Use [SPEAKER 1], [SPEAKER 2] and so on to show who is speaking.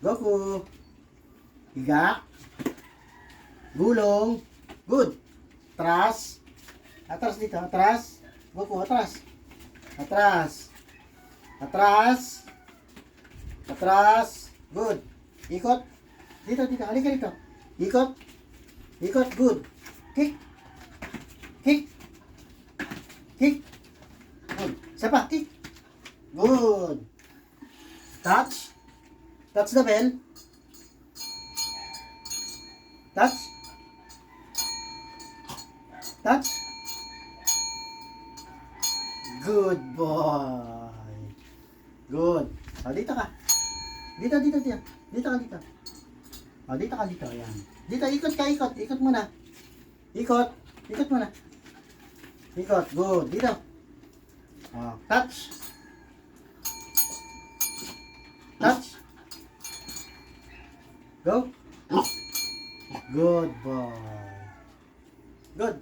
[SPEAKER 1] Goku. Higa. Gulong. Good. Atras. Atras dito. Atras. Goku, atras. Atras. Atras. Atras. Good. Ikot. Dito, dito. Halika dito. Ikot. Ikot. Good. Kick. Kick. Kick. Good. Isa pa. Kick. Good. Touch. Touch the bell. Touch. Touch. Good boy. Good. O, dito ka. Dito, dito, dito. Dito ka, dito. O, dito ka, dito. Ayan. Dito, ikot ka, ikot. Ikot muna. Ikot. Ikot muna. Ikot. Good. Dito. O, touch. Touch. Go. Good boy. Good.